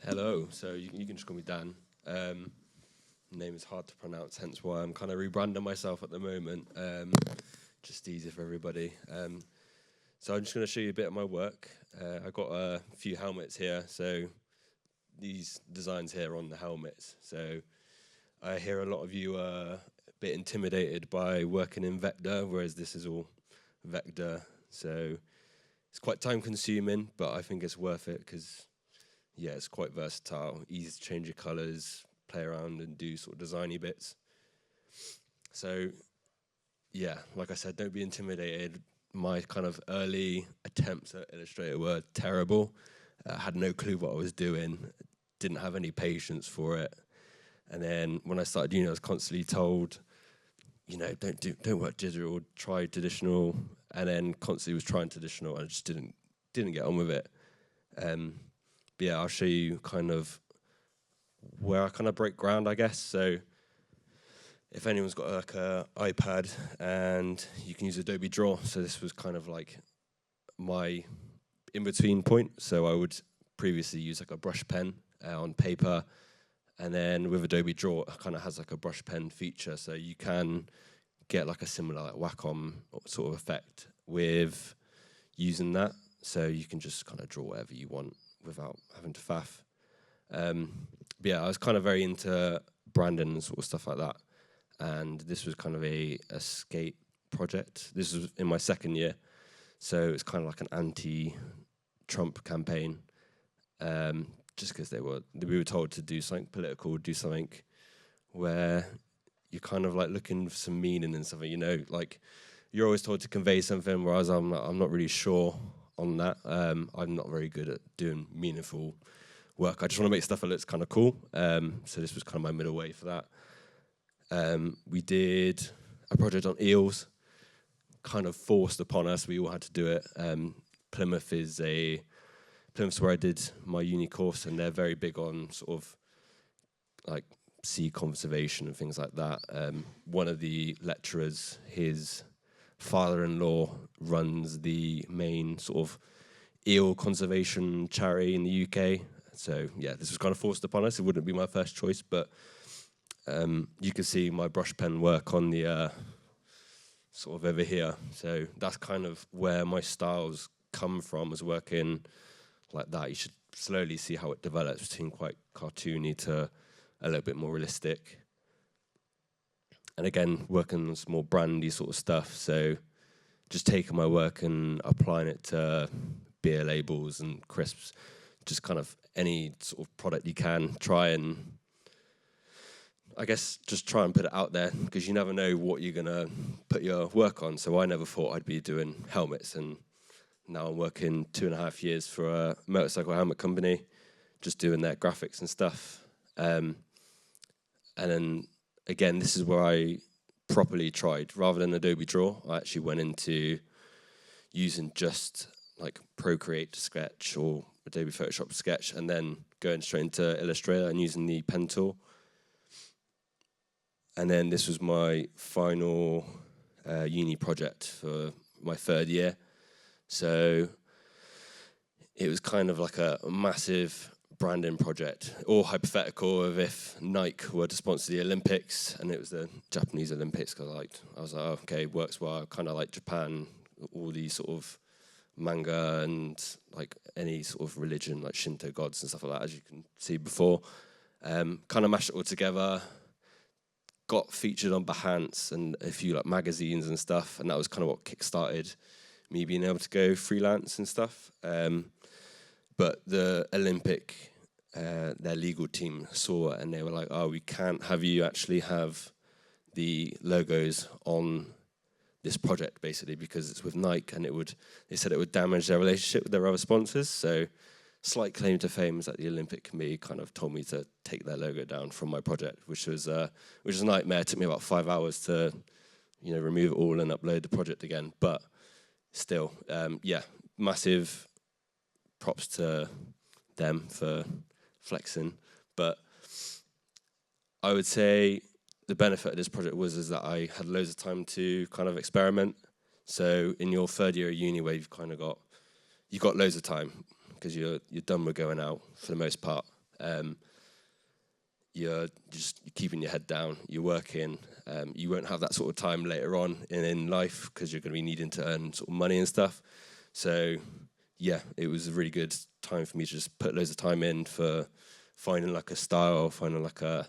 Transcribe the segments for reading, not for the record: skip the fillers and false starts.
Hello, so you can just call me Dan. Name is hard to pronounce, hence why I'm kind of rebranding myself at the moment. Just easier for everybody. So I'm just going to show you a bit of my work. I've got a few helmets here, so these designs here are on the helmets. So I hear a lot of you are a bit intimidated by working in vector, whereas this is all vector. So it's quite time consuming, but I think it's worth it because yeah, it's quite versatile, easy to change your colors, play around and do sort of designy bits. So yeah, like I said, don't be intimidated. My kind of early attempts at Illustrator were terrible. I had no clue what I was doing, didn't have any patience for it. And then when I started uni, I was constantly told, you know, don't work digital, try traditional. And then constantly was trying traditional, and I just didn't get on with it. But yeah, I'll show you kind of where I kind of break ground, I guess. So if anyone's got like a iPad and you can use Adobe Draw, so this was kind of like my in-between point. So I would previously use like a brush pen on paper, and then with Adobe Draw, it kind of has like a brush pen feature, so you can get like a similar like Wacom sort of effect with using that. So you can just kind of draw whatever you want without having to faff. But yeah, I was kind of very into branding and sort of stuff like that. And this was kind of a skate project. This was in my second year. So it's kind of like an anti-Trump campaign. Just because we were told to do something political, do something where you're kind of like looking for some meaning in something, you know, like you're always told to convey something, whereas I'm not really sure on that. I'm not very good at doing meaningful work. I just want to make stuff that looks kind of cool. So this was kind of my middle way for that. We did a project on eels, kind of forced upon us. We all had to do it. Plymouth's where I did my uni course, and they're very big on sort of like sea conservation and things like that. One of the lecturers, his father-in-law runs the main sort of eel conservation charity in the UK. So yeah, this was kind of forced upon us. It wouldn't be my first choice, but you can see my brush pen work on the sort of over here. So that's kind of where my styles come from, is working like that. You should slowly see how it develops between quite cartoony to a little bit more realistic. And again, working on some more brandy sort of stuff. So just taking my work and applying it to beer labels and crisps, just kind of any sort of product you can, try and, I guess, just try and put it out there, because you never know what you're going to put your work on. So I never thought I'd be doing helmets, and now I'm working 2.5 years for a motorcycle helmet company, just doing their graphics and stuff. And then, again, this is where I properly tried. Rather than Adobe Draw, I actually went into using just like Procreate Sketch or Adobe Photoshop Sketch, and then going straight into Illustrator and using the pen tool. And then this was my final uni project for my third year. So it was kind of like a massive branding project, all hypothetical of if Nike were to sponsor the Olympics, and it was the Japanese Olympics, because I was like, oh, okay, works well. I kind of like Japan, all these sort of manga and like any sort of religion, like Shinto gods and stuff like that, as you can see before. Kind of mashed it all together, got featured on Behance and a few like magazines and stuff, and that was kind of what kickstarted me being able to go freelance and stuff. But the Olympic, their legal team saw it, and they were like, oh, we can't have you actually have the logos on this project, basically, because it's with Nike, and they said it would damage their relationship with their other sponsors. So slight claim to fame is that the Olympic committee kind of told me to take their logo down from my project, which was a nightmare. It took me about 5 hours to, remove it all and upload the project again. But still, yeah, massive props to them for flexing. But I would say the benefit of this project is that I had loads of time to kind of experiment. So in your third year of uni, where you've got loads of time, because you're done with going out for the most part. You're just keeping your head down, you're working, you won't have that sort of time later on in life because you're going to be needing to earn sort of money and stuff. So yeah, it was a really good time for me to just put loads of time in for finding like a style, finding like a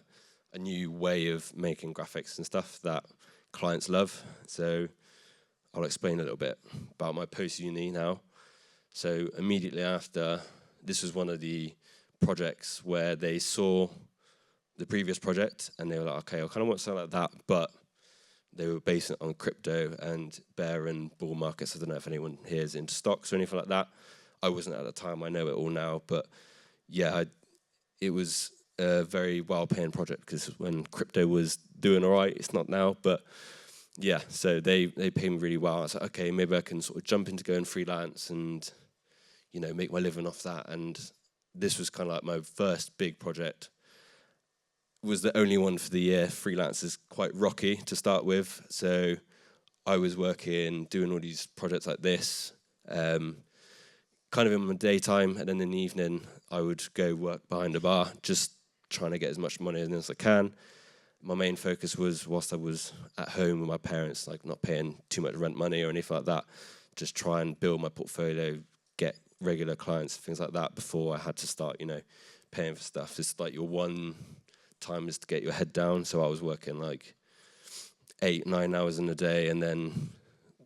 new way of making graphics and stuff that clients love. So I'll explain a little bit about my post-uni now. So immediately after, this was one of the projects where they saw the previous project and they were like, okay, I kind of want something like that, but they were basing it on crypto and bear and bull markets. I don't know if anyone here is into stocks or anything like that. I wasn't at the time, I know it all now, but yeah, it was a very well-paying project because when crypto was doing all right, it's not now, but yeah, so they paid me really well. I was like, okay, maybe I can sort of jump into going freelance and, you know, make my living off that. And this was kind of like my first big project. It was the only one for the year. Freelance is quite rocky to start with. So I was working, doing all these projects like this, kind of in my daytime, and then in the evening I would go work behind a bar, just trying to get as much money as I can. My main focus was, whilst I was at home with my parents, like not paying too much rent money or anything like that, just try and build my portfolio, get regular clients, things like that, before I had to start, you know, paying for stuff. It's like your one time is to get your head down. So I was working like 8-9 hours in a day, and then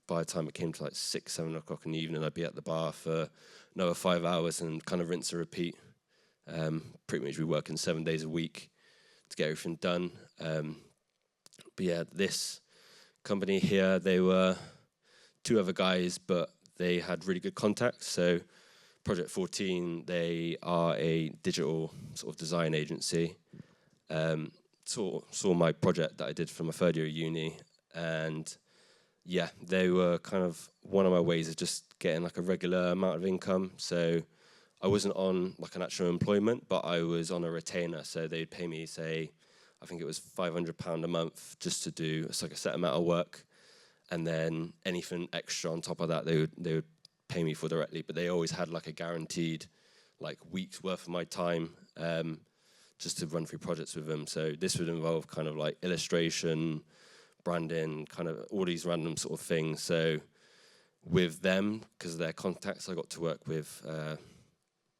by the time it came to like 6-7 o'clock in the evening, I'd be at the bar for another 5 hours and kind of rinse and repeat. Pretty much we working 7 days a week to get everything done. But yeah, this company here, they were 2 other guys, but they had really good contacts. So Project 14, they are a digital sort of design agency. Saw my project that I did for my third year of uni, and yeah, they were kind of one of my ways of just getting like a regular amount of income. So I wasn't on like an actual employment, but I was on a retainer. So they'd pay me, say, I think it was £500 a month just to do like a set amount of work, and then anything extra on top of that they would pay me for directly. But they always had like a guaranteed like week's worth of my time, just to run through projects with them. So this would involve kind of like illustration, branding, kind of all these random sort of things. So with them, because of their contacts, I got to work with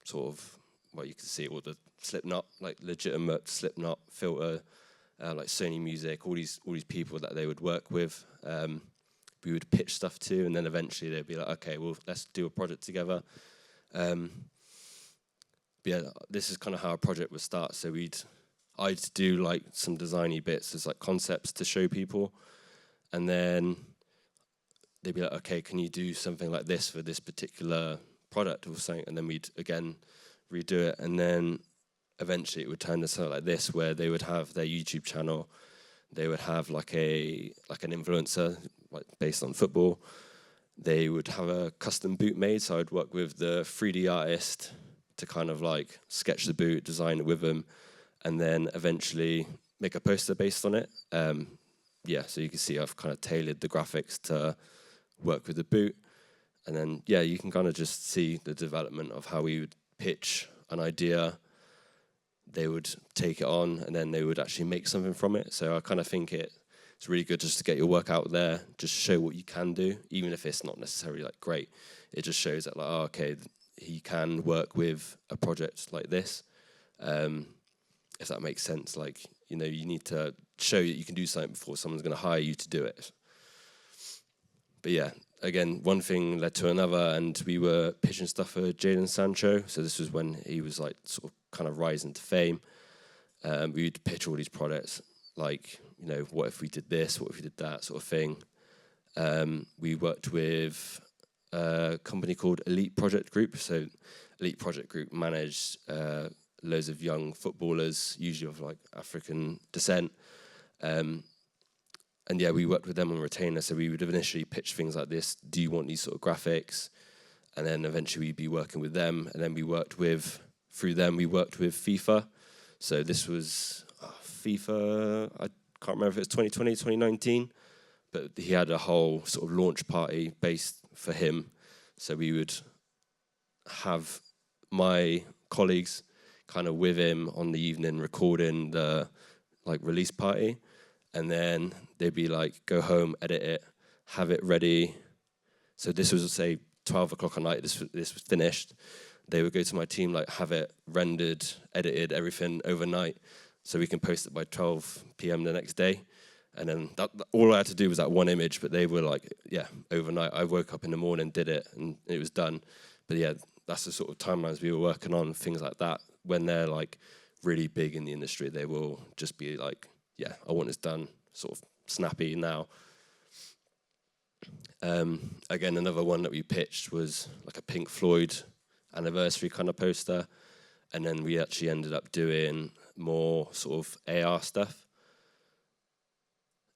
sort of, well, you can see all the Slipknot, like legitimate Slipknot, Filter, like Sony Music, all these people that they would work with. We would pitch stuff to, and then eventually they'd be like, okay, well, let's do a project together. But yeah, this is kind of how a project would start. So I'd do like some designy bits as like concepts to show people, and then they'd be like, okay, can you do something like this for this particular product or something? And then we'd again redo it, and then eventually it would turn to something like this, where they would have their YouTube channel, they would have like an influencer like based on football, they would have a custom boot made. So I'd work with the 3D artist to kind of like sketch the boot, design it with them, and then eventually make a poster based on it. Yeah, so you can see I've kind of tailored the graphics to work with the boot. And then, yeah, you can kind of just see the development of how we would pitch an idea. They would take it on, and then they would actually make something from it. So I kind of think it's really good just to get your work out there, just show what you can do, even if it's not necessarily like great. It just shows that like, oh, okay, he can work with a project like this. If that makes sense, like, you know, you need to show that you can do something before someone's going to hire you to do it. But yeah, again, one thing led to another, and we were pitching stuff for Jadon Sancho. So this was when he was like sort of kind of rising to fame. We'd pitch all these products, like, you know, what if we did this, what if we did that sort of thing. We worked with a company called Elite Project Group. So Elite Project Group managed loads of young footballers, usually of like African descent. And yeah, we worked with them on retainer. So we would initially pitch things like this: do you want these sort of graphics? And then eventually we'd be working with them. And then through them, we worked with FIFA. So this was FIFA, I can't remember if it was 2020, 2019, but he had a whole sort of launch party based for him. So we would have my colleagues kind of with him on the evening recording the like release party, and then they'd be like, go home, edit it, have it ready. So this was, say, 12 o'clock at night, this was finished. They would go to my team, like have it rendered, edited, everything overnight, so we can post it by 12 p.m. the next day. And then all I had to do was that one image, but they were like, yeah, overnight. I woke up in the morning, did it, and it was done. But yeah, that's the sort of timelines we were working on, things like that. When they're like really big in the industry, they will just be like, yeah, I want this done, sort of snappy now. Again, another one that we pitched was like a Pink Floyd anniversary kind of poster. And then we actually ended up doing more sort of AR stuff.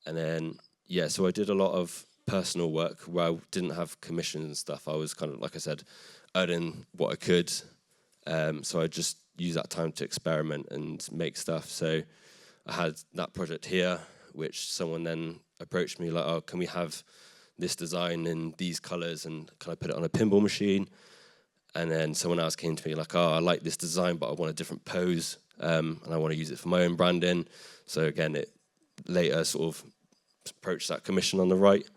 And then, yeah, so I did a lot of personal work where I didn't have commissions and stuff. I was kind of, like I said, earning what I could. So I just used that time to experiment and make stuff. So I had that project here, which someone then approached me like, oh, can we have this design in these colors, and can I put it on a pinball machine? And then someone else came to me like, oh, I like this design, but I want a different pose, and I want to use it for my own branding. So again, it later sort of approached that commission on the right.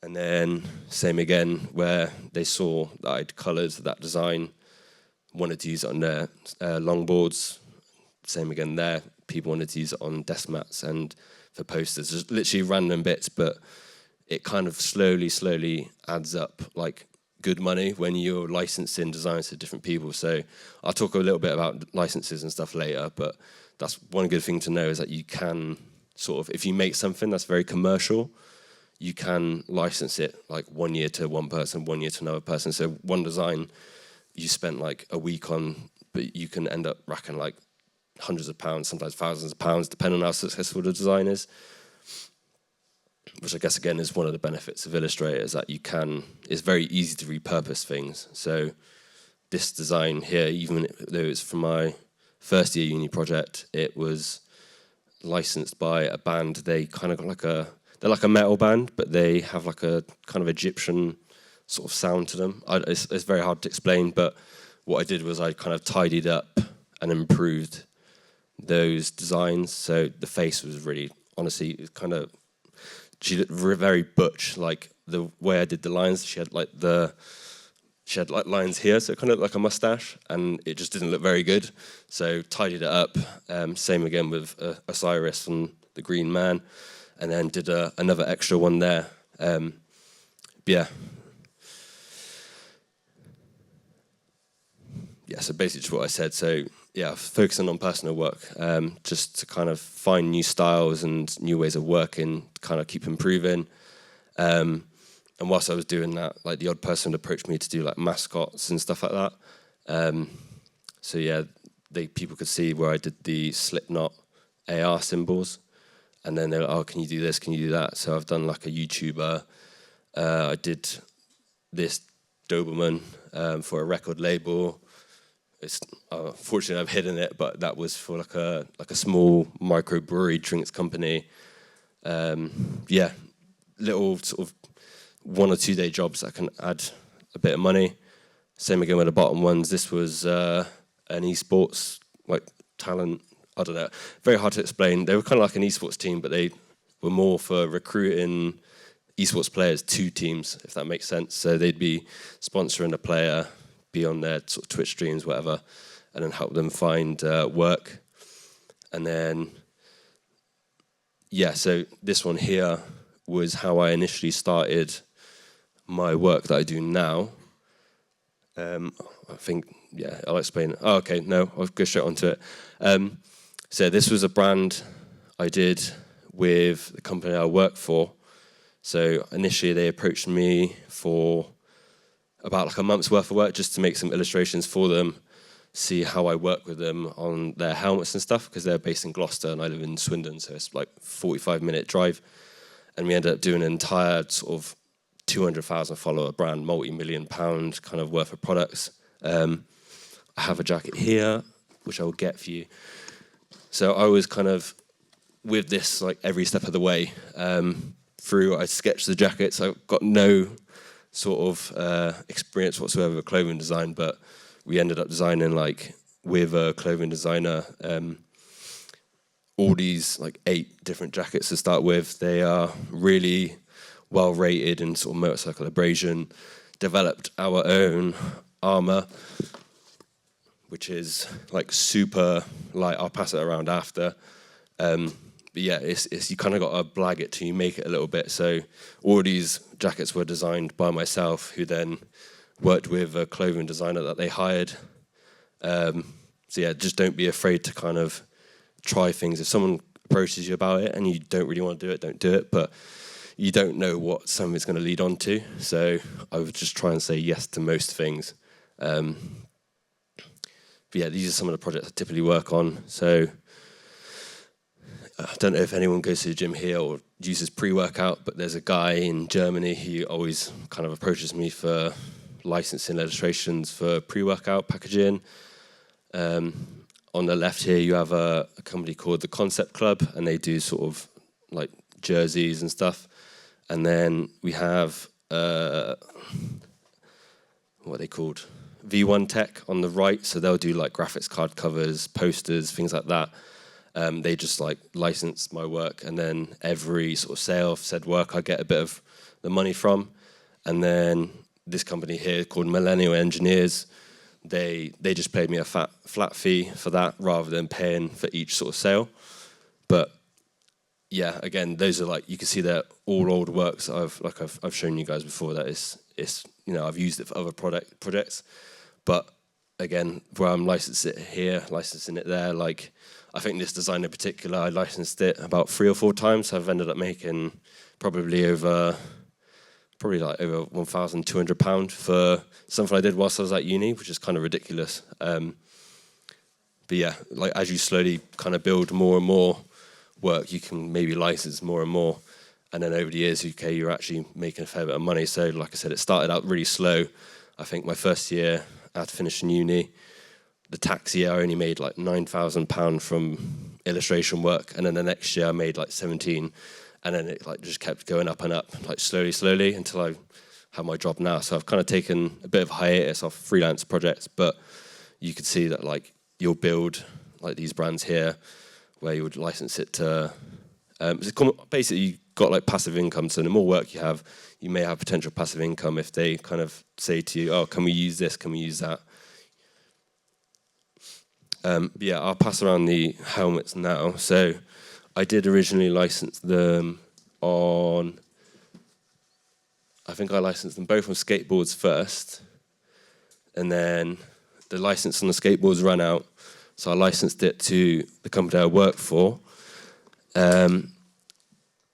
And then same again, where they saw that I'd coloured that design, wanted to use it on their longboards. Same again there, people wanted to use it on desk mats and for posters, just literally random bits, but it kind of slowly adds up like good money when you're licensing designs to different people. So I'll talk a little bit about licenses and stuff later, but that's one good thing to know, is that you can sort of, if you make something that's very commercial, you can license it like 1 year to one person, 1 year to another person. So one design you spent like a week on, but you can end up racking like hundreds of pounds, sometimes thousands of pounds, depending on how successful the design is. Which I guess, again, is one of the benefits of Illustrator, is that it's very easy to repurpose things. So this design here, even though it's from my first year uni project, it was licensed by a band. They kind of got they're like a metal band, but they have like a kind of Egyptian sort of sound to them. It's very hard to explain, but what I did was I kind of tidied up and improved those designs. So the face was really, honestly, it kind of, she looked very butch, like the way I did the lines. She had like lines here, so kind of like a mustache, and it just didn't look very good. So tidied it up. Same again with Osiris and the Green Man, and then did another extra one there. Yeah. Yeah, so basically just what I said. So yeah, focusing on personal work, just to kind of find new styles and new ways of working, kind of keep improving. And whilst I was doing that, like the odd person would approach me to do like mascots and stuff like that. So yeah, people could see where I did the Slipknot AR symbols, and then they were like, oh, can you do this? Can you do that? So I've done like a YouTuber. I did this Doberman for a record label. It's fortunately I've hidden it, but that was for like a small microbrewery drinks company. Yeah, little sort of 1 or 2 day jobs that can add a bit of money. Same again with the bottom ones. This was an esports like talent. I don't know. Very hard to explain. They were kind of like an esports team, but they were more for recruiting esports players to teams, if that makes sense. So they'd be sponsoring a player, be on their sort of Twitch streams, whatever, and then help them find work. And then, yeah, so this one here was how I initially started my work that I do now. I think, yeah, I'll explain. Oh, okay, no, I'll go straight onto it. So this was a brand I did with the company I work for. So initially they approached me for about like a month's worth of work just to make some illustrations for them, see how I work with them on their helmets and stuff, because they're based in Gloucester and I live in Swindon, so it's like 45-minute drive. And we ended up doing an entire sort of 200,000 follower brand, multi-million pound kind of worth of products. I have a jacket here, which I will get for you. So I was kind of with this like every step of the way through. I sketched the jackets. I got no sort of experience whatsoever with clothing design, but we ended up designing, like, with a clothing designer, all these like 8 different jackets to start with. They are really well rated in sort of motorcycle abrasion. Developed our own armor, which is like super light. I'll pass it around after. But yeah, it's you kind of got to blag it till you make it a little bit. So all these jackets were designed by myself, who then worked with a clothing designer that they hired. So yeah, just don't be afraid to kind of try things. If someone approaches you about it and you don't really want to do it, don't do it. But you don't know what something's going to lead on to. So I would just try and say yes to most things. But yeah, these are some of the projects I typically work on. So I don't know if anyone goes to the gym here or uses pre-workout, but there's a guy in Germany who always kind of approaches me for licensing illustrations for pre-workout packaging. On the left here, you have a company called the Concept Club, and they do sort of like jerseys and stuff. And then we have what are they called? V1 Tech on the right. So they'll do like graphics card covers, posters, things like that. They just like license my work, and then every sort of sale of said work I get a bit of the money from. And then this company here called Millennial Engineers, they just paid me a flat fee for that rather than paying for each sort of sale. But yeah, again, those are like, you can see they're all old works I've shown you guys before. That it's you know, I've used it for other projects. But again, where I'm licensing it here, licensing it there, like I think this design in particular, I licensed it about 3 or 4 times. So I've ended up making probably over £1,200 for something I did whilst I was at uni, which is kind of ridiculous. But yeah, like as you slowly kind of build more and more work, you can maybe license more and more. And then over the years, okay, you're actually making a fair bit of money. So like I said, it started out really slow. I think my first year after finishing uni, the tax year I only made like £9,000 from illustration work. And then the next year I made like 17. And then it like just kept going up and up, like slowly until I have my job now. So I've kind of taken a bit of hiatus off freelance projects, but you could see that like you'll build like these brands here where you would license it to, basically you got like passive income. So the more work you have, you may have potential passive income if they kind of say to you, oh, can we use this? Can we use that? But yeah, I'll pass around the helmets now. So I did originally license them on, I think I licensed them both on skateboards first, and then the license on the skateboards ran out, so I licensed it to the company I work for, and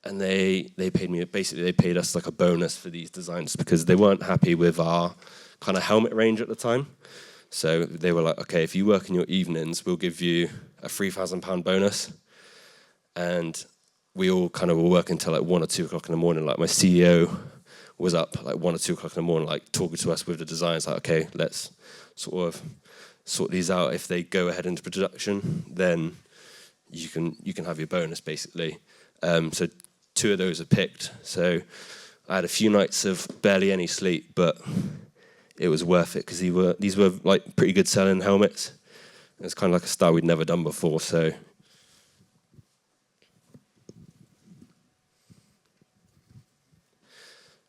they paid me, basically they paid us like a bonus for these designs because they weren't happy with our kind of helmet range at the time. So they were like, okay, if you work in your evenings, we'll give you a £3,000 bonus. And we all kind of were working until like 1 or 2 o'clock in the morning. Like my CEO was up like 1 or 2 o'clock in the morning, like talking to us with the designs, like, okay, let's sort of sort these out. If they go ahead into production, then you can have your bonus basically. So 2 of those are picked. So I had a few nights of barely any sleep, but it was worth it because these were like pretty good selling helmets. It's kind of like a style we'd never done before. So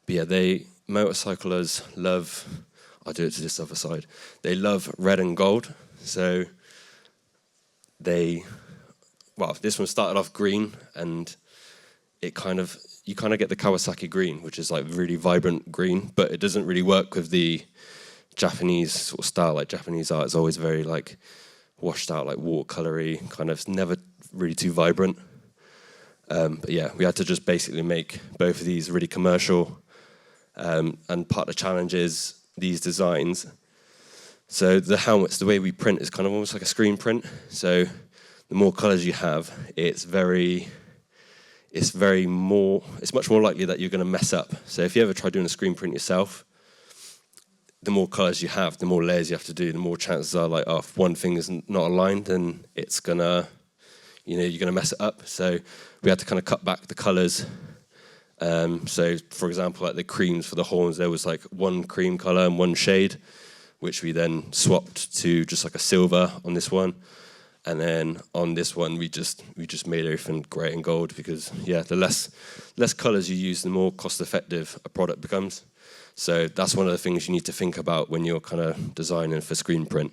but yeah, motorcyclers love, I'll do it to this other side, they love red and gold. So this one started off green, and you kind of get the Kawasaki green, which is like really vibrant green, but it doesn't really work with the Japanese sort of style. Like Japanese art is always very like washed out, like watercolory, kind of never really too vibrant. But yeah, we had to just basically make both of these really commercial. And part of the challenge is these designs. So the helmets, the way we print is kind of almost like a screen print. So the more colors you have, it's much more likely that you're going to mess up. So if you ever try doing a screen print yourself, the more colors you have, the more layers you have to do, the more chances are like, oh, if one thing is not aligned, then it's gonna, you're gonna mess it up. So we had to kind of cut back the colors. So for example, like the creams for the horns, there was like one cream color and one shade, which we then swapped to just like a silver on this one. And then on this one, we just made everything grey and gold because, yeah, the less colours you use, the more cost-effective a product becomes. So that's one of the things you need to think about when you're kind of designing for screen print.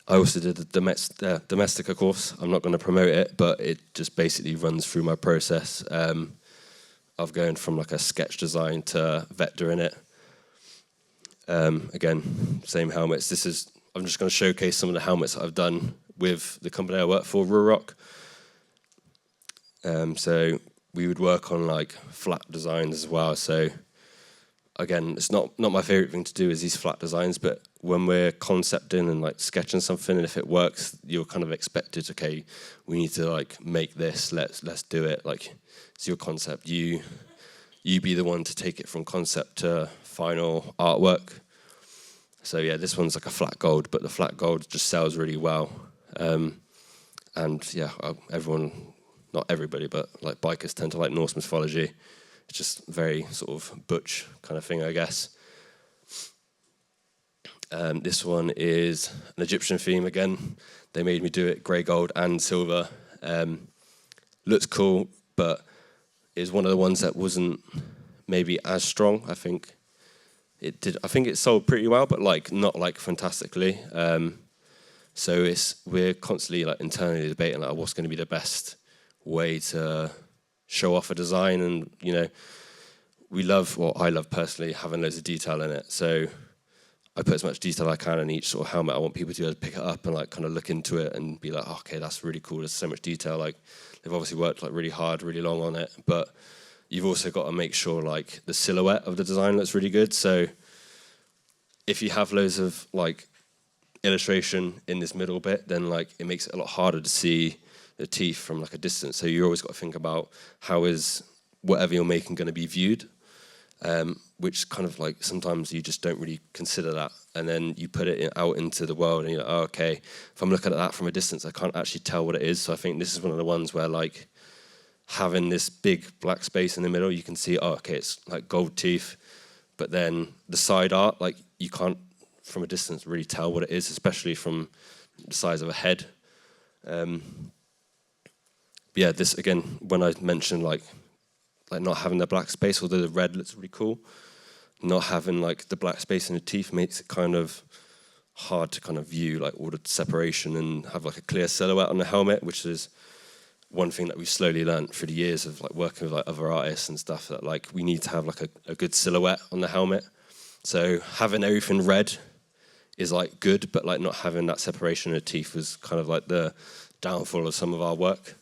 I also did the Domestica course. I'm not going to promote it, but it just basically runs through my process of going from like a sketch design to vector in it. Again, same helmets. I'm just going to showcase some of the helmets that I've done with the company I work for, Ruroc. So we would work on like flat designs as well. So again, it's not my favorite thing to do is these flat designs, but when we're concepting and like sketching something, and if it works, you're kind of expected, okay, we need to like make this, let's do it. Like it's your concept. You be the one to take it from concept to final artwork. So yeah, this one's like a flat gold, but the flat gold just sells really well. And yeah, everyone, not everybody, but like bikers tend to like Norse mythology. It's just very sort of butch kind of thing, I guess. This one is an Egyptian theme again. They made me do it grey gold and silver. Looks cool, but is one of the ones that wasn't maybe as strong, I think. I think it sold pretty well, but like not like fantastically. So we're constantly like internally debating like what's going to be the best way to show off a design, and you know, I love personally having loads of detail in it. So I put as much detail I can in each sort of helmet. I want people to be able to pick it up and like kind of look into it and be like, oh, okay, that's really cool. There's so much detail. Like they've obviously worked like really hard, really long on it, but you've also got to make sure like the silhouette of the design looks really good. So if you have loads of like illustration in this middle bit, then like it makes it a lot harder to see the teeth from like a distance. So you always got to think about how is whatever you're making going to be viewed, which kind of like sometimes you just don't really consider that. And then you put it out into the world and you're like, oh, okay, if I'm looking at that from a distance, I can't actually tell what it is. So I think this is one of the ones where like having this big black space in the middle, you can see, oh, okay, it's like gold teeth. But then the side art, like you can't from a distance really tell what it is, especially from the size of a head. Yeah, this again, when I mentioned like not having the black space, although the red looks really cool, not having like the black space in the teeth makes it kind of hard to kind of view like all the separation and have like a clear silhouette on the helmet, which is one thing that we've slowly learned through the years of like working with like other artists and stuff, that like we need to have like a good silhouette on the helmet. So having everything red is like good, but like not having that separation in the teeth was kind of like the downfall of some of our work.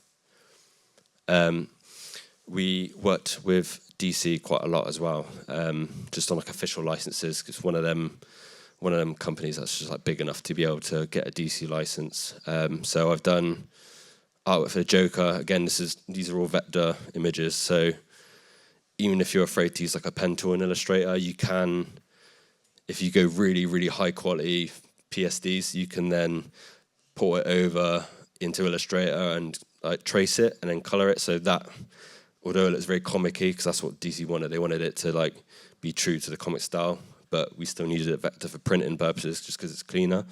We worked with DC quite a lot as well, just on like official licenses, because one of them companies that's just like big enough to be able to get a DC license. So I've done artwork for the Joker. Again, these are all vector images. So even if you're afraid to use like a pen tool in Illustrator, you can, if you go really, really high quality PSDs, you can then port it over into Illustrator and like trace it and then color it. So that, although it looks very comic-y, because that's what DC wanted, they wanted it to like be true to the comic style, but we still needed a vector for printing purposes just because it's cleaner.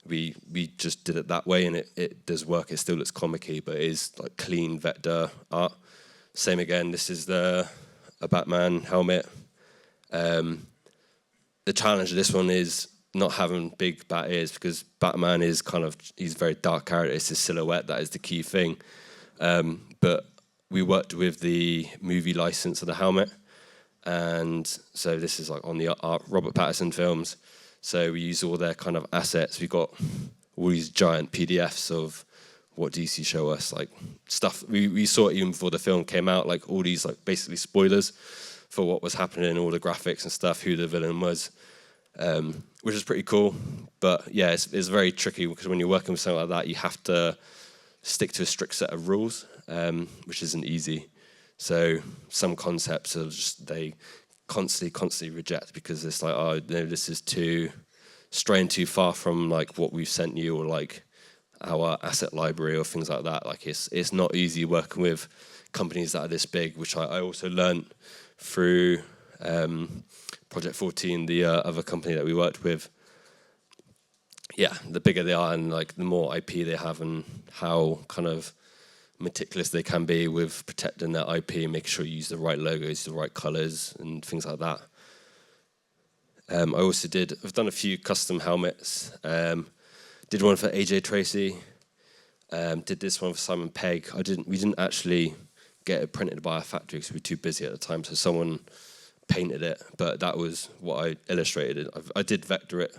We just did it that way, and it does work. It still looks comic-y, but it is like clean vector art. Same again, this is a Batman helmet. The challenge of this one is not having big bat ears, because Batman is he's a very dark character. It's his silhouette that is the key thing. But we worked with the movie license of the helmet, and so this is like on the Robert Pattinson films. So we use all their kind of assets. We got all these giant PDFs of what DC show us, like stuff. We saw it even before the film came out, like all these like basically spoilers for what was happening, all the graphics and stuff, who the villain was, which is pretty cool. But yeah, it's very tricky, because when you're working with something like that, you have to stick to a strict set of rules, which isn't easy. So some concepts are just, they constantly reject, because it's like, oh no, this is straying too far from like what we've sent you, or like our asset library or things like that. Like it's not easy working with companies that are this big, which I also learned through Project 14, the other company that we worked with. Yeah, the bigger they are and like the more IP they have and how kind of meticulous they can be with protecting their IP and making sure you use the right logos, the right colors and things like that. I've done a few custom helmets. Did one for AJ Tracy. Did this one for Simon Pegg. We didn't actually get it printed by a factory because we were too busy at the time, so someone painted it, but that was what I illustrated. I did vector it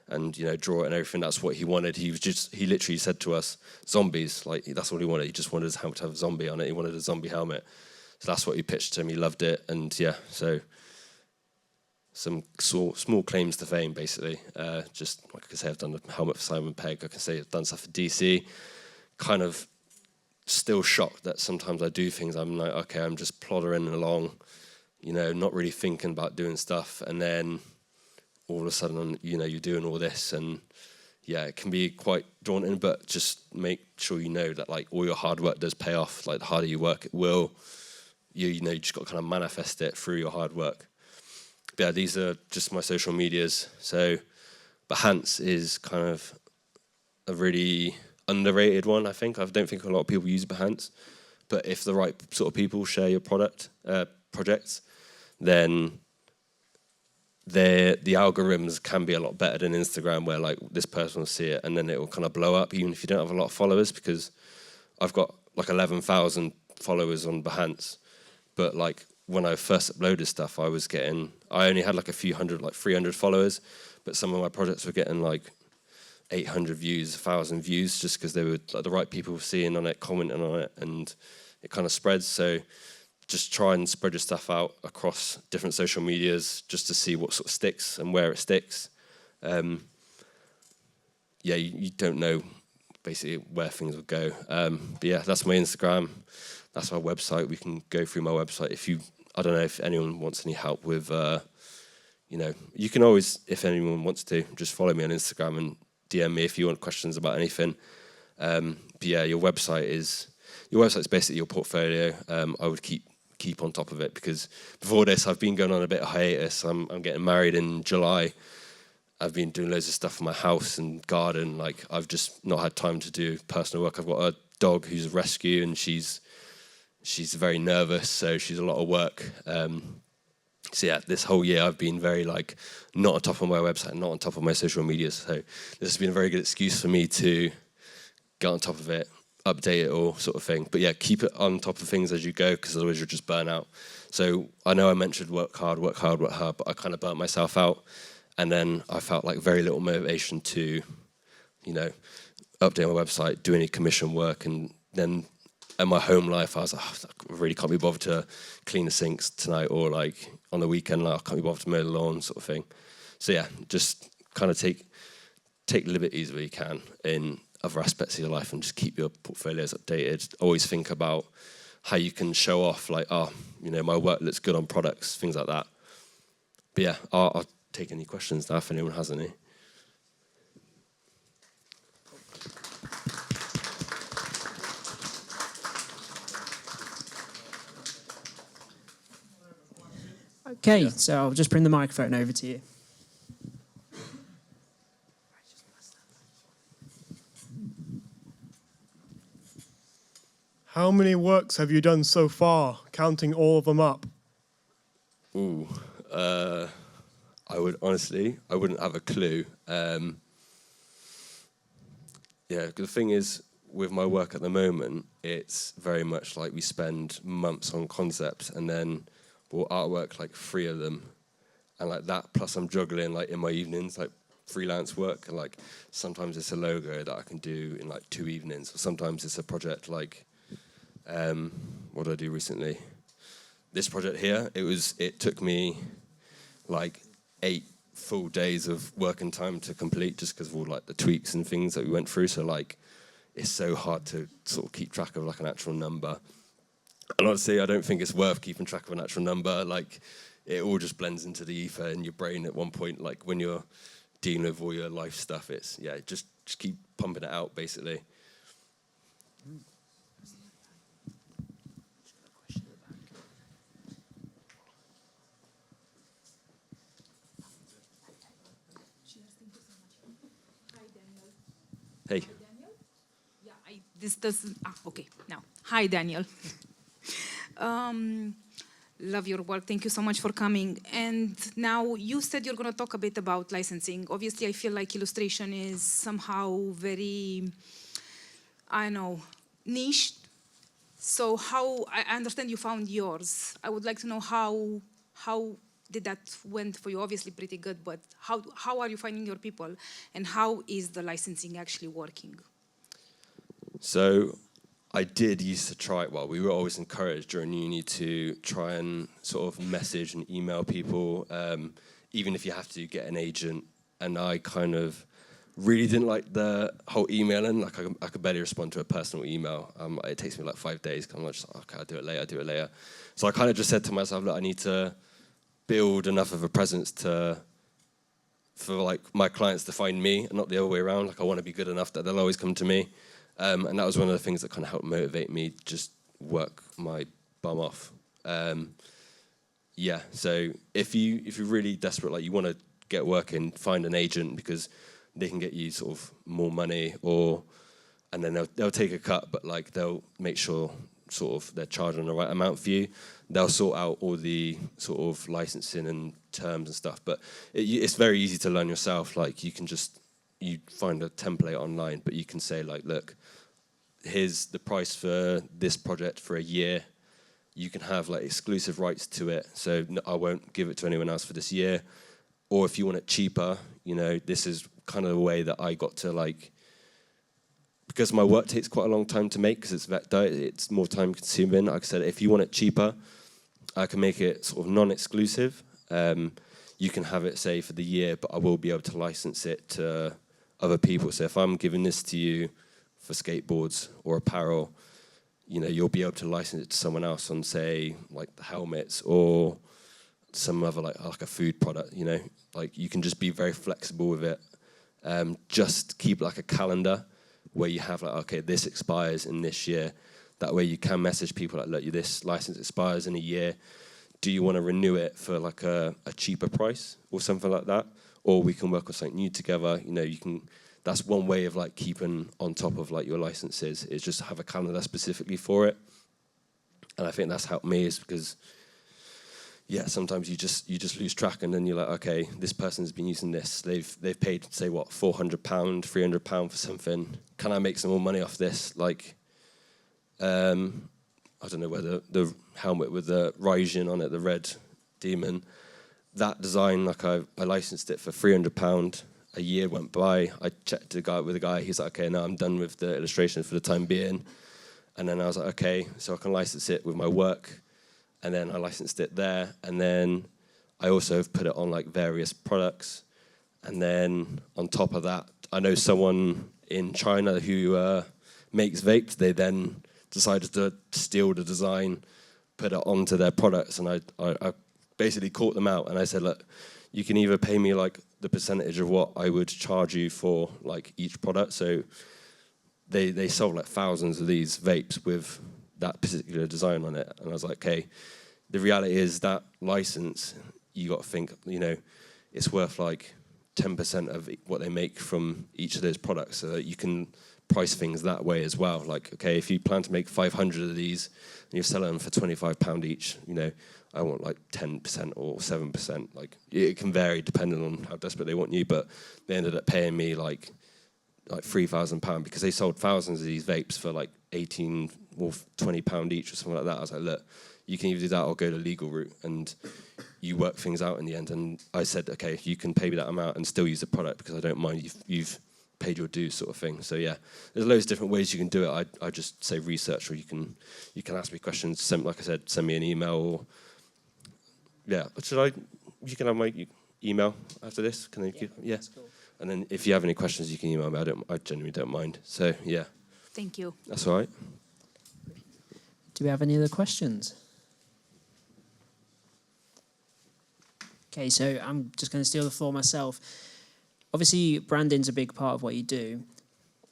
and draw it and everything. That's what he wanted. He literally said to us, zombies, like that's what he wanted. He just wanted his helmet to have a zombie on it. He wanted a zombie helmet. So that's what he pitched to him. He loved it, and yeah, so some small claims to fame, basically. Just like I can say, I've done a helmet for Simon Pegg. I can say I've done stuff for DC. Kind of still shocked that sometimes I do things. I'm like, okay, I'm just plodding along, not really thinking about doing stuff, and then all of a sudden, you're doing all this, and yeah, it can be quite daunting. But just make sure that like all your hard work does pay off. Like the harder you work, it will. You just got to kind of manifest it through your hard work. But yeah, these are just my social medias. So Behance is kind of a really underrated one, I think. I don't think a lot of people use Behance. But if the right sort of people share your projects, then the algorithms can be a lot better than Instagram, where like this person will see it and then it will kind of blow up, even if you don't have a lot of followers, because I've got like 11,000 followers on Behance. But like when I first uploaded stuff, I only had like a few hundred, like 300 followers, but some of my projects were getting like 800 views, 1,000 views, just because they were like the right people seeing on it, commenting on it, and it kind of spreads. So just try and spread your stuff out across different social medias just to see what sort of sticks and where it sticks. You don't know basically where things will go. But yeah, that's my Instagram. That's my website. We can go through my website. I don't know if anyone wants any help with, you can always, if anyone wants to, just follow me on Instagram and DM me if you want questions about anything. But yeah, your website's basically your portfolio. I would keep on top of it, because before this I've been going on a bit of hiatus. I'm getting married in July. I've been doing loads of stuff in my house and garden. Like I've just not had time to do personal work. I've got a dog who's a rescue, and she's very nervous, so she's a lot of work. So yeah, this whole year I've been very like not on top of my website, not on top of my social media. So this has been a very good excuse for me to get on top of it, update it all, sort of thing. But yeah, keep it on top of things as you go, because otherwise you'll just burn out. So I know I mentioned work hard, but I kind of burnt myself out, and then I felt like very little motivation to, update my website, do any commission work, and then in my home life I was like, I really can't be bothered to clean the sinks tonight, or like on the weekend, like I can't be bothered to mow the lawn, sort of thing. So yeah, just kind of take liberties where you can in other aspects of your life, and just keep your portfolios updated. Always think about how you can show off, like, my work looks good on products, things like that. But yeah, I'll take any questions now if anyone has any. Okay, so I'll just bring the microphone over to you. How many works have you done so far, counting all of them up? I wouldn't have a clue. The thing is, with my work at the moment, it's very much like we spend months on concepts, and then we'll artwork like 3 of them, and like that, plus I'm juggling like in my evenings, like freelance work, and like sometimes it's a logo that I can do in like 2 evenings, or sometimes it's a project like, what did I do recently? This project here, it took me like 8 full days of working time to complete, just because of all like the tweaks and things that we went through. So like, it's so hard to sort of keep track of like an actual number. And honestly, I don't think it's worth keeping track of an actual number. Like, it all just blends into the ether in your brain at one point. Like when you're dealing with all your life stuff, it's just keep pumping it out, basically. Hey. Yeah, this doesn't. Okay, now. Hi, Daniel. Love your work. Thank you so much for coming. And now you said you're going to talk a bit about licensing. Obviously, I feel like illustration is somehow very, I don't know, niche. So I understand you found yours. I would like to know how did that went for you? Obviously pretty good, but how are you finding your people, and how is the licensing actually working? So I did used to try, well, we were always encouraged during uni to try and sort of message and email people, even if you have to get an agent. And I kind of really didn't like the whole emailing. Like I could barely respond to a personal email. It takes me like 5 days. I'm like, okay, I'll do it later. So I kind of just said to myself, look, I need to build enough of a presence for like my clients to find me and not the other way around. Like I want to be good enough that they'll always come to me. And that was one of the things that kind of helped motivate me, just work my bum off. Yeah, so if you're really desperate, like you want to get working, find an agent because they can get you sort of more money, and then they'll take a cut, but like they'll make sure sort of they're charging the right amount for you. They'll sort out all the sort of licensing and terms and stuff, but it's very easy to learn yourself. Like you find a template online, but you can say like, look, here's the price for this project for a year. You can have like exclusive rights to it, so I won't give it to anyone else for this year. Or if you want it cheaper, this is kind of a way that I got to like, because my work takes quite a long time to make, because it's vet diet, it's more time consuming. Like I said, if you want it cheaper, I can make it sort of non-exclusive. You can have it, say, for the year, but I will be able to license it to other people. So if I'm giving this to you for skateboards or apparel, you'll be able to license it to someone else on, say, like the helmets or some other like a food product. Like you can just be very flexible with it. Just keep like a calendar where you have like, okay, this expires in this year. That way you can message people like, look, this license expires in a year. Do you want to renew it for like a cheaper price or something like that? Or we can work on something new together. You can. That's one way of like keeping on top of like your licenses, is just have a calendar specifically for it. And I think that's helped me, is because sometimes you just lose track, and then you're like, okay, this person's been using this. They've paid, say, what, £400, £300 for something. Can I make some more money off this? Like, I don't know whether the helmet with the Raijin on it, the red demon, that design, like I licensed it for £300. A year went by. I checked with the guy. He's like, okay, now I'm done with the illustration for the time being. And then I was like, okay, so I can license it with my work. And then I licensed it there. And then I also have put it on like various products. And then on top of that, I know someone in China who makes vapes. They then decided to steal the design, put it onto their products. And I basically caught them out. And I said, look, you can either pay me like the percentage of what I would charge you for like each product. So they sold like thousands of these vapes with that particular design on it. And I was like, okay, the reality is that license, you got to think, it's worth like 10% of what they make from each of those products, so that you can price things that way as well. Like, okay, if you plan to make 500 of these and you're selling them for £25 each, I want like 10% or 7%. Like it can vary depending on how desperate they want you, but they ended up paying me like £3,000 because they sold thousands of these vapes for like 18 or £20 each or something like that. I was like, look, you can either do that or go the legal route, and you work things out in the end. And I said, okay, you can pay me that amount and still use the product because I don't mind. You've paid your dues, sort of thing. So yeah, there's loads of different ways you can do it. I just say research, or you can ask me questions. Like I said, send me an email, or you can have my email after this. Can I? Yeah. That's cool. And then if you have any questions, you can email me. I genuinely don't mind. So yeah. Thank you. That's all right. Do we have any other questions? Okay, so I'm just going to steal the floor myself. Obviously, branding's a big part of what you do.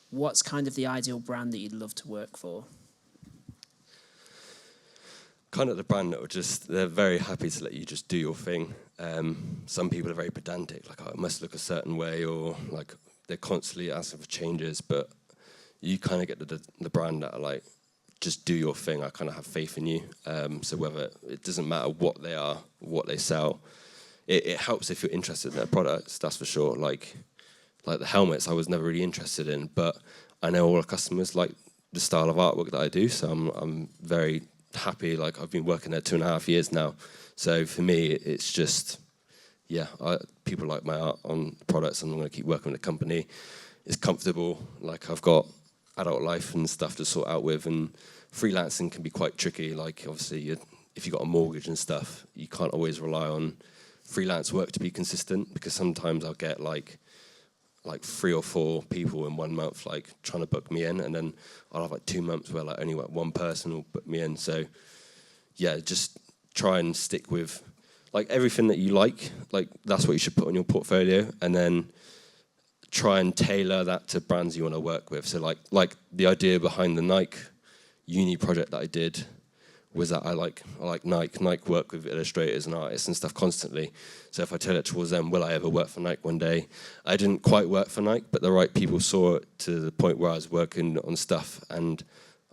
What's kind of the ideal brand that you'd love to work for? Kind of the brand that they're very happy to let you just do your thing. Some people are very pedantic, like, oh, it must look a certain way, or like they're constantly asking for changes, but you kind of get the brand that are like, just do your thing. I kind of have faith in you. So whether it doesn't matter what they are, what they sell, it helps if you're interested in their products. That's for sure. Like the helmets, I was never really interested in, but I know all the customers like the style of artwork that I do. So I'm very happy. Like I've been working there 2.5 years now. So for me, it's just, yeah, people like my art on products, and I'm going to keep working with the company. It's comfortable. Like I've got adult life and stuff to sort out with, and freelancing can be quite tricky. Like obviously, if you've got a mortgage and stuff, you can't always rely on freelance work to be consistent, because sometimes I'll get like 3 or 4 people in 1 month like trying to book me in, and then I'll have like 2 months where like only like 1 person will book me in. So yeah, just try and stick with like everything that you like that's what you should put on your portfolio, and then try and tailor that to brands you want to work with. So like the idea behind the Nike uni project that I did was that I like Nike. Nike work with illustrators and artists and stuff constantly. So if I tailor it towards them, will I ever work for Nike one day? I didn't quite work for Nike, but the right people saw it to the point where I was working on stuff, and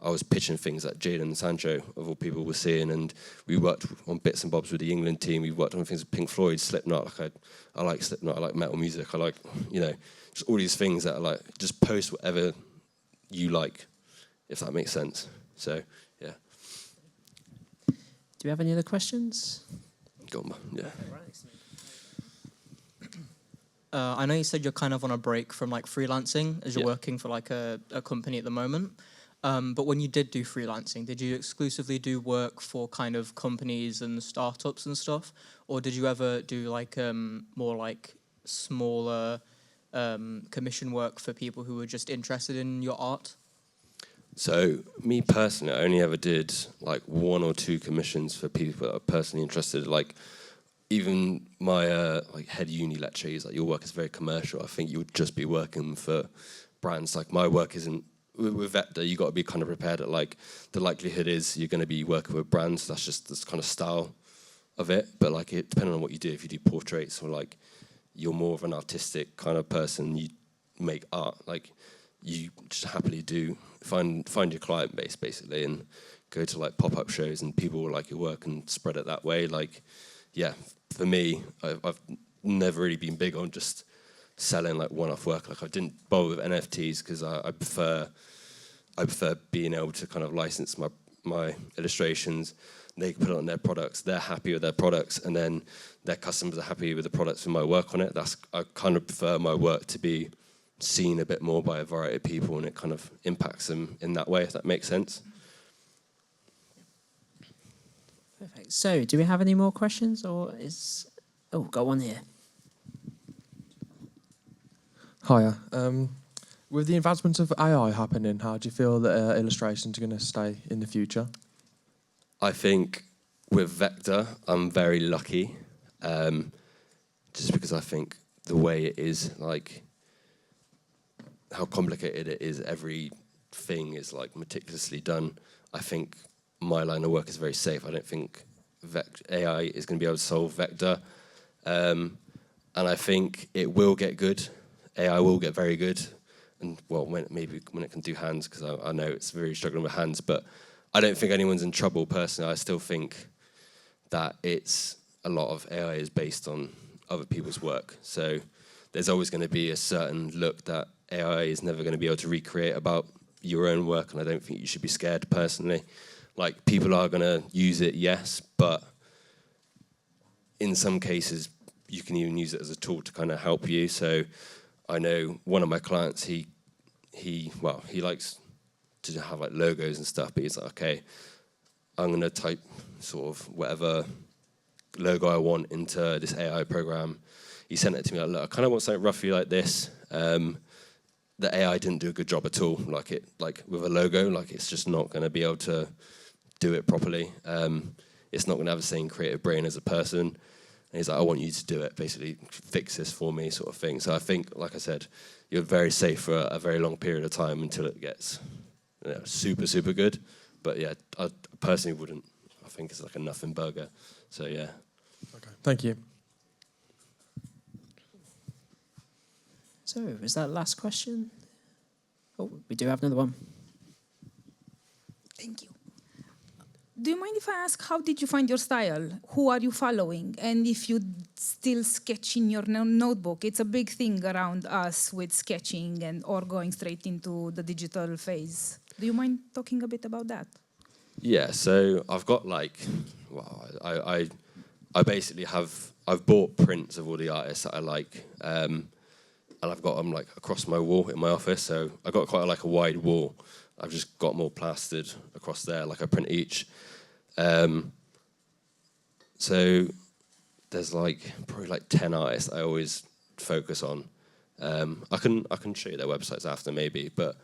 I was pitching things that Jadon Sancho, of all people, were seeing, and we worked on bits and bobs with the England team. We worked on things with Pink Floyd, Slipknot. Like I like Slipknot. I like metal music. I like, just all these things that are like, just post whatever you like, if that makes sense. So, yeah. Do we have any other questions? Go on, yeah. I know you said you're kind of on a break from like freelancing as you're working for like a company at the moment. But when you did do freelancing, did you exclusively do work for kind of companies and startups and stuff? Or did you ever do like more like smaller commission work for people who were just interested in your art? So me personally, I only ever did like 1 or 2 commissions for people that are personally interested. Like even my like head uni lecture, he's like, your work is very commercial. I think you would just be working for brands. Like my work isn't, with Vector, you got to be kind of prepared that like the likelihood is you're going to be working with brands. That's just this kind of style of it. But like it, depending on what you do, if you do portraits or like you're more of an artistic kind of person, you make art, like you just happily do find your client base basically and go to like pop-up shows and people will like your work and spread it that way. Like, yeah, for me, I've never really been big on just selling like one-off work. Like I didn't bother with NFTs because I prefer being able to kind of license my illustrations. They put it on their products. They're happy with their products, and then their customers are happy with the products and my work on it. I kind of prefer my work to be seen a bit more by a variety of people, and it kind of impacts them in that way, if that makes sense. Perfect. So, do we have any more questions, or is... Oh, got one here. Hiya. With the advancement of AI happening, how do you feel that illustrations are going to stay in the future? I think with Vector, I'm very lucky, just because I think the way it is, like, how complicated it is, everything is, like, meticulously done. I think my line of work is very safe. I don't think AI is going to be able to solve Vector. And I think it will get good. AI will get very good. And, well, maybe when it can do hands, because I know it's very struggling with hands, but I don't think anyone's in trouble personally. I still think that a lot of AI is based on other people's work. So there's always going to be a certain look that AI is never going to be able to recreate about your own work, and I don't think you should be scared personally. Like, people are going to use it, yes, but in some cases you can even use it as a tool to kind of help you. So I know one of my clients, he likes to have like logos and stuff, but he's like, okay, I'm going to type sort of whatever logo I want into this AI program. He sent it to me, like, look, I kind of want something roughly like this. The AI didn't do a good job at all. Like with a logo, like it's just not going to be able to do it properly. It's not going to have the same creative brain as a person. And he's like, I want you to do it, basically fix this for me, sort of thing. So I think, like I said, you're very safe for a very long period of time until it gets super, super good. But yeah, I personally wouldn't. I think it's like a nothing burger. So yeah. Okay, thank you. So, is that last question? Oh, we do have another one. Thank you. Do you mind if I ask, how did you find your style? Who are you following? And if you still sketch in your notebook? It's a big thing around us with sketching and or going straight into the digital phase. Do you mind talking a bit about that? Yeah, so I've got like, well, I basically I've bought prints of all the artists that I like, and I've got them like across my wall in my office. So I've got quite like a wide wall. I've just got them all plastered across there, like I print each. So there's like probably like 10 artists I always focus on. I can show you their websites after maybe, but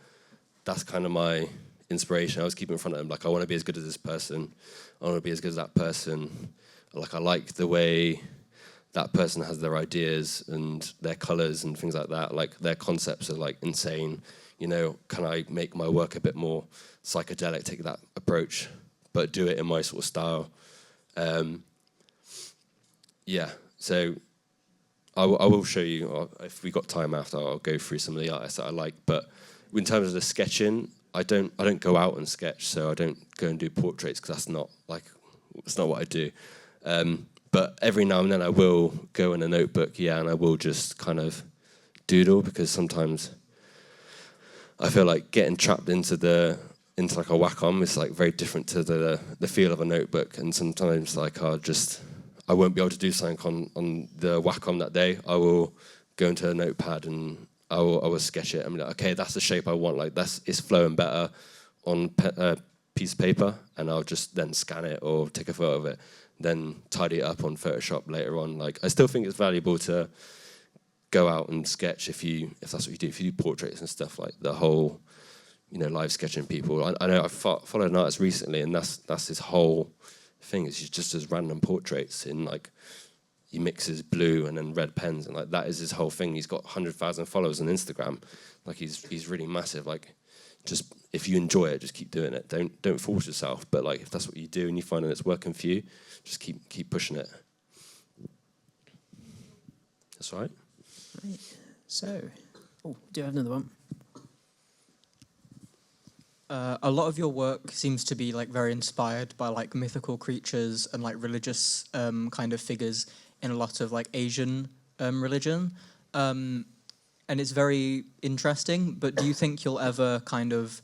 that's kind of my inspiration. I always keep in front of them, like I want to be as good as this person. I want to be as good as that person. Like I like the way that person has their ideas and their colors and things like that. Like their concepts are like insane. You know, can I make my work a bit more psychedelic, take that approach, but do it in my sort of style? Yeah, so I will show you, if we got time after, I'll go through some of the artists that I like. But in terms of the sketching, I don't go out and sketch, so I don't go and do portraits because that's not what I do. But every now and then I will go in a notebook, and I will just kind of doodle, because sometimes I feel like getting trapped into like a Wacom is like very different to the feel of a notebook. And sometimes like I won't be able to do something on the Wacom that day. I will go into a notepad and I will sketch it. I'm like, okay, that's the shape I want. Like it's flowing better on a piece of paper, and I'll just then scan it or take a photo of it, then tidy it up on Photoshop later on. Like I still think it's valuable to go out and sketch if that's what you do. If you do portraits and stuff, like the whole, live sketching people. I know I followed an artist recently, and that's his whole thing. Is he just does random portraits in like, he mixes blue and then red pens, and like that is his whole thing. He's got 100,000 followers on Instagram. Like he's really massive. Like, just if you enjoy it, just keep doing it. Don't force yourself. But like if that's what you do and you find that it's working for you, just keep pushing it. That's right. Right. So, do you have another one? A lot of your work seems to be like very inspired by like mythical creatures and like religious kind of figures in a lot of like Asian religion, and it's very interesting. But do you think you'll ever kind of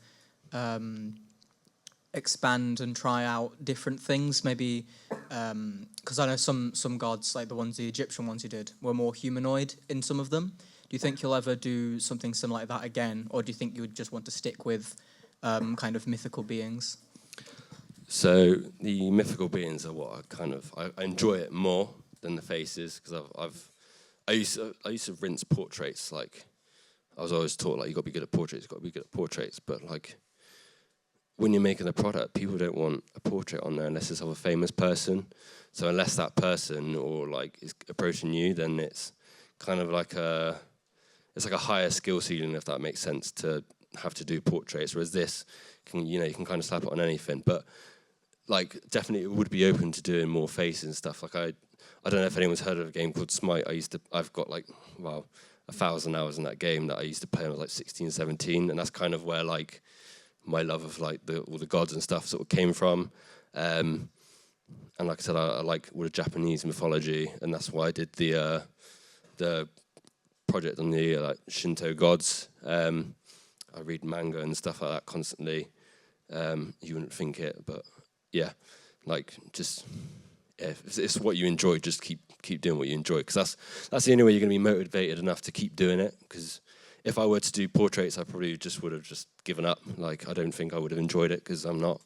expand and try out different things? Maybe because I know some gods, like the Egyptian ones you did, were more humanoid in some of them. Do you think you'll ever do something similar like that again, or do you think you would just want to stick with kind of mythical beings? So the mythical beings are what I enjoy it more than the faces, because I used to rinse portraits. Like I was always taught, like, you got to be good at portraits, but like when you're making a product, people don't want a portrait on there unless it's of a famous person. So unless that person or like is approaching you, then it's kind of like a higher skill ceiling, if that makes sense, to have to do portraits. Whereas this, you can kind of slap it on anything. But like definitely it would be open to doing more faces and stuff. Like I don't know if anyone's heard of a game called Smite. I've got like 1,000 hours in that game that I used to play when I was like 16, 17, and that's kind of where like my love of like all the gods and stuff sort of came from. And like I said, I like all the Japanese mythology, and that's why I did the project on the like Shinto gods. I read manga and stuff like that constantly. You wouldn't think it, but yeah, like just if it's what you enjoy, just keep doing what you enjoy, because that's the only way you're going to be motivated enough to keep doing it. Because if I were to do portraits, I probably would have just given up. Like I don't think I would have enjoyed it, because I'm not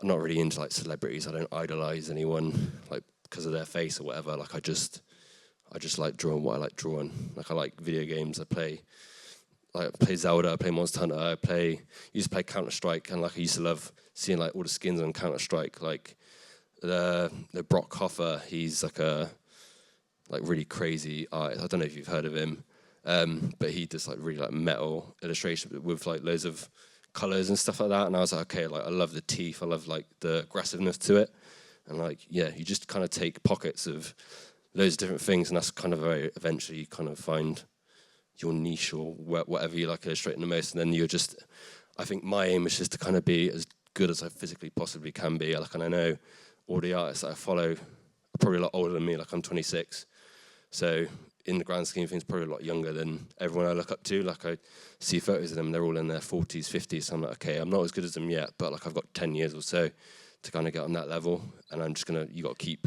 really into like celebrities. I don't idolize anyone like because of their face or whatever. Like I just like drawing what I like drawing. Like I like video games. I play Zelda, I play Monster Hunter, I used to play Counter-Strike, and like I used to love seeing like all the skins on Counter-Strike. Like the Brock Hoffer, he's like a really crazy artist. I don't know if you've heard of him, but he does like really like metal illustration with like loads of colors and stuff like that. And I was like, okay, like I love the teeth, I love like the aggressiveness to it, and like you just kind of take pockets of loads of different things, and that's kind of eventually you kind of find your niche or whatever you like illustrating the most, and then you're just, I think my aim is just to kind of be as good as I physically possibly can be. Like, and I know all the artists that I follow are probably a lot older than me. Like, I'm 26, so in the grand scheme of things, probably a lot younger than everyone I look up to. Like, I see photos of them, they're all in their 40s, 50s, so I'm like, okay, I'm not as good as them yet, but like I've got 10 years or so to kind of get on that level, and I'm just you got to keep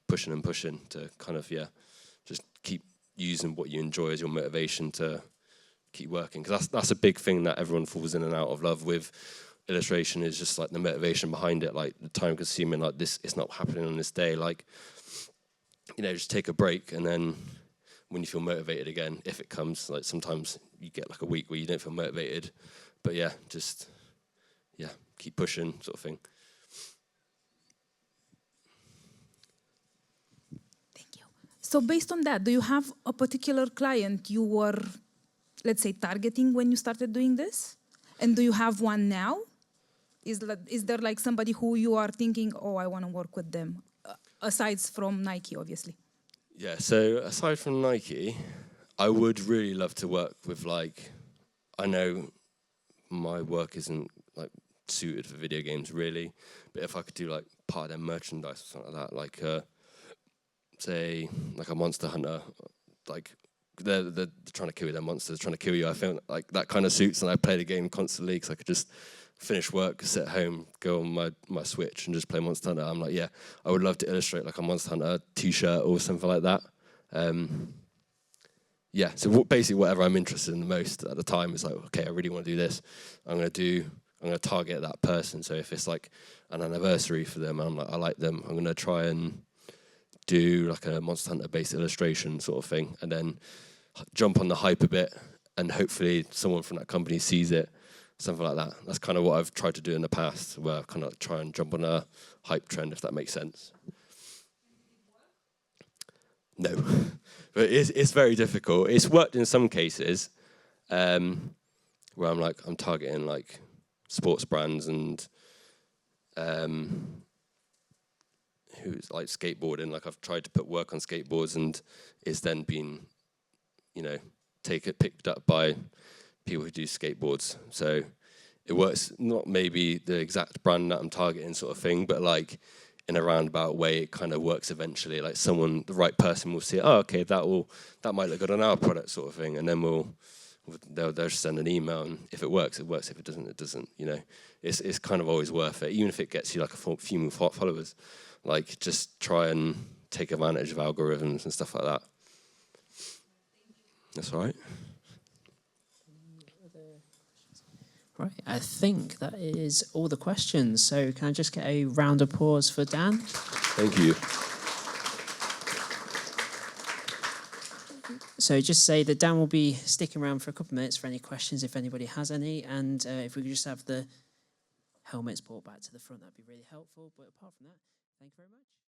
pushing and pushing to kind of, just keep using what you enjoy as your motivation to keep working, because that's a big thing that everyone falls in and out of love with illustration, is just like the motivation behind it, like the time consuming, like this, it's not happening on this day, like, just take a break, and then when you feel motivated again, if it comes, like sometimes you get like a week where you don't feel motivated, but just keep pushing, sort of thing. Thank you. So based on that, do you have a particular client you were, let's say, targeting when you started doing this? And do you have one now? Is there like somebody who you are thinking, oh, I want to work with them, aside from Nike, obviously? Yeah, so aside from Nike, I would really love to work with, like, I know my work isn't like suited for video games really, but if I could do like part of their merchandise or something like that, like say like a Monster Hunter, like they're trying to kill you, they're monsters trying to kill you. I feel like that kind of suits, and I play the game constantly because I could just finish work, sit at home, go on my Switch and just play Monster Hunter. I'm like, yeah, I would love to illustrate like a Monster Hunter t-shirt or something like that. Yeah, so basically whatever I'm interested in the most at the time is like, okay, I really want to do this. I'm going to target that person. So if it's like an anniversary for them, I'm like, I like them, I'm going to try and do like a Monster Hunter based illustration sort of thing, and then jump on the hype a bit, and hopefully someone from that company sees it, something like that. That's kind of what I've tried to do in the past, where I kind of try and jump on a hype trend, if that makes sense. No, but it's very difficult. It's worked in some cases, where I'm targeting like sports brands and who's like skateboarding. Like, I've tried to put work on skateboards, and it's then been, picked up by people who do skateboards. So it works, not maybe the exact brand that I'm targeting sort of thing, but like in a roundabout way, it kind of works eventually. Like the right person will see, oh, okay, that might look good on our product sort of thing, and then they'll just send an email, and if it works, it works. If it doesn't, it doesn't. It's kind of always worth it, even if it gets you like a few more followers. Like, just try and take advantage of algorithms and stuff like that. That's all right. Right, I think that is all the questions. So can I just get a round of applause for Dan? Thank you. So just say that Dan will be sticking around for a couple of minutes for any questions, if anybody has any. And if we could just have the helmets brought back to the front, that'd be really helpful. But apart from that, thank you very much.